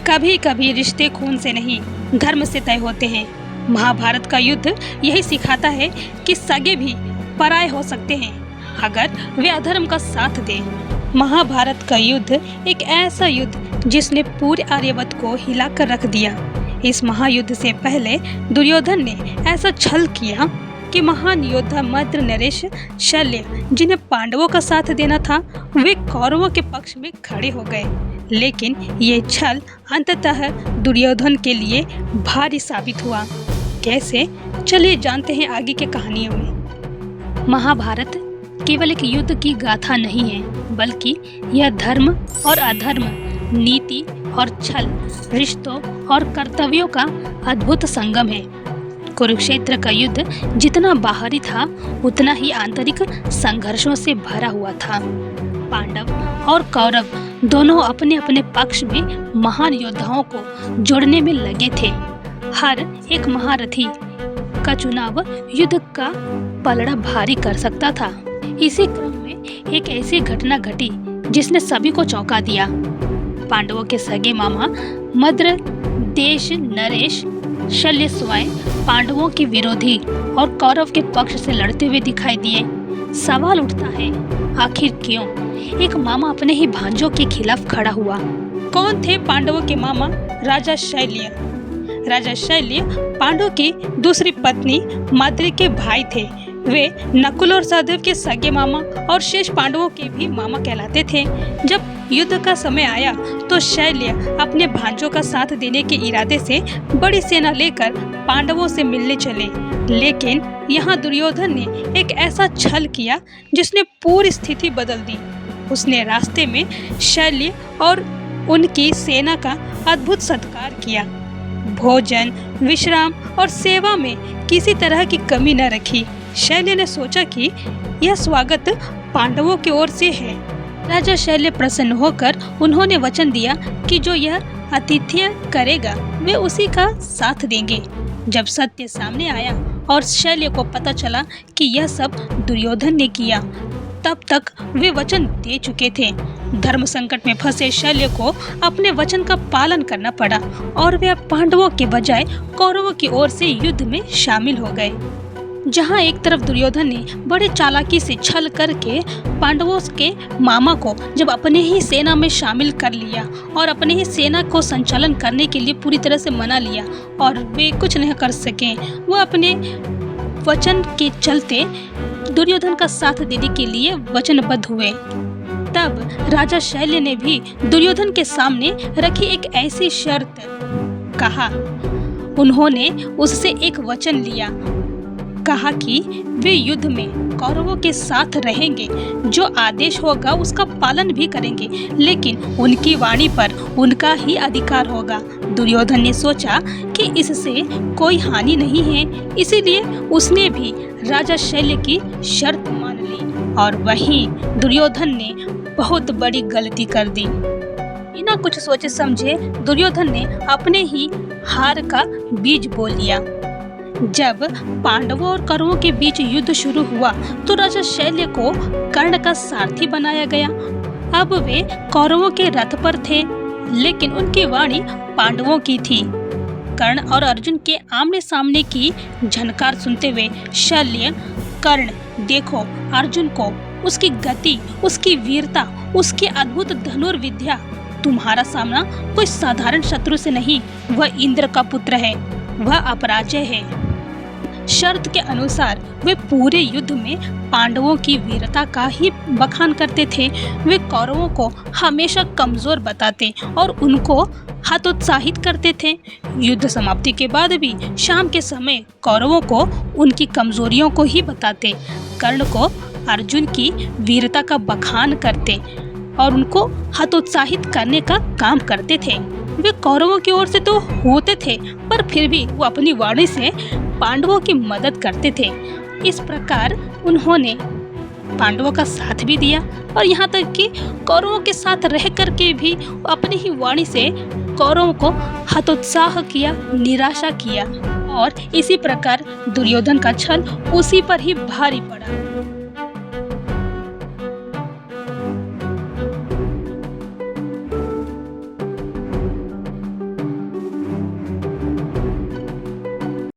कभी कभी रिश्ते खून से नहीं, धर्म से तय होते हैं। महाभारत का युद्ध यही सिखाता है कि सगे भी पराये हो सकते हैं अगर वे अधर्म का साथ दें। महाभारत का युद्ध एक ऐसा युद्ध जिसने पूरे आर्यवत को हिलाकर रख दिया। इस महायुद्ध से पहले दुर्योधन ने ऐसा छल किया कि महान योद्धा मद्र नरेश शल्य, जिन्हें पांडवों का साथ देना था, वे कौरवों के पक्ष में खड़े हो गए। लेकिन ये छल अंततः दुर्योधन के लिए भारी साबित हुआ। कैसे? चलिए जानते हैं आगे के कहानियों में। महाभारत केवल एक युद्ध की गाथा नहीं है, बल्कि यह धर्म और अधर्म, नीति और छल, रिश्तों और कर्तव्यों का अद्भुत संगम है। कुरुक्षेत्र का युद्ध जितना बाहरी था, उतना ही आंतरिक संघर्षों से भरा हुआ था। पांडव और कौरव दोनों अपने अपने पक्ष में महान योद्धाओं को जोड़ने में लगे थे। हर एक महारथी का चुनाव युद्ध का पलड़ा भारी कर सकता था। इसी क्रम में एक ऐसी घटना घटी जिसने सभी को चौंका दिया। पांडवों के सगे मामा मद्र देश नरेश शल्य स्वयं पांडवों के विरोधी और कौरव के पक्ष से लड़ते हुए दिखाई दिए। सवाल उठता है, आखिर क्यों एक मामा अपने ही भांजों के खिलाफ खड़ा हुआ? कौन थे पांडवों के मामा? राजा शैल्य। राजा शैल्य पांडवों की दूसरी पत्नी माद्री के भाई थे। वे नकुल और सहदेव के सगे मामा और शेष पांडवों के भी मामा कहलाते थे। जब युद्ध का समय आया तो शैल्य अपने भांजों का साथ देने के इरादे से बड़ी सेना लेकर पांडवों से मिलने चले। लेकिन यहाँ दुर्योधन ने एक ऐसा छल किया जिसने पूरी स्थिति बदल दी। उसने रास्ते में शैल्य और उनकी सेना का अद्भुत सत्कार किया। भोजन, विश्राम और सेवा में किसी तरह की कमी न रखी। शैल्य ने सोचा कि यह स्वागत पांडवों की ओर से है। राजा शैल्य प्रसन्न होकर उन्होंने वचन दिया कि जो यह आतिथ्य करेगा वे उसी का साथ देंगे। जब सत्य सामने आया और शैल्य को पता चला कि यह सब दुर्योधन ने किया, तब तक वे वचन दे चुके थे। धर्म संकट में फंसे शैल्य को अपने वचन का पालन करना पड़ा और वे पांडवों के बजाय कौरवों की ओर से युद्ध में शामिल हो गए। जहां एक तरफ दुर्योधन ने बड़े चालाकी से छल करके पांडवों के मामा को जब अपने ही सेना में शामिल कर लिया और अपने ही सेना को संचालन करने के लिए पूरी तरह से मना लिया और वे कुछ नहीं कर सके, वो अपने वचन के चलते दुर्योधन का साथ देने के लिए वचनबद्ध हुए। तब राजा शैल्य ने भी दुर्योधन के सामने रखी एक ऐसी शर्त कहा। उन्होंने उससे एक वचन लिया, कहा कि वे युद्ध में कौरवों के साथ रहेंगे, जो आदेश होगा उसका पालन भी करेंगे, लेकिन उनकी वाणी पर उनका ही अधिकार होगा। दुर्योधन ने सोचा कि इससे कोई हानि नहीं है, इसीलिए उसने भी राजा शैल्य की शर्त मान ली और वहीं दुर्योधन ने बहुत बड़ी गलती कर दी। बिना कुछ सोचे समझे दुर्योधन ने अपने ही हार का बीज बो लिया। जब पांडवों और कौरवों के बीच युद्ध शुरू हुआ तो राजा शैल्य को कर्ण का सारथी बनाया गया। अब वे कौरवों के रथ पर थे, लेकिन उनकी वाणी पांडवों की थी। कर्ण और अर्जुन के आमने सामने की झनकार सुनते हुए शल्य, कर्ण देखो अर्जुन को, उसकी गति, उसकी वीरता, उसकी अद्भुत धनुर्विद्या। तुम्हारा सामना कोई साधारण शत्रु से नहीं, वह इंद्र का पुत्र है, वह अपराजय है। शर्त के अनुसार वे पूरे युद्ध में पांडवों की वीरता का ही बखान करते थे। वे कौरवों को हमेशा कमजोर बताते और उनको हतोत्साहित करते थे। युद्ध समाप्ति के बाद भी शाम के समय कौरवों को उनकी कमजोरियों को ही बताते। कर्ण को अर्जुन की वीरता का बखान करते और उनको हतोत्साहित करने का काम करते थे। वे कौरवों की ओर से तो होते थे, पर फिर भी वो अपनी वाणी से पांडवों की मदद करते थे। इस प्रकार उन्होंने पांडवों का साथ भी दिया और यहाँ तक कि कौरवों के साथ रह करके भी अपनी ही वाणी से कौरवों को हतोत्साह किया, निराशा किया और इसी प्रकार दुर्योधन का छल उसी पर ही भारी पड़ा।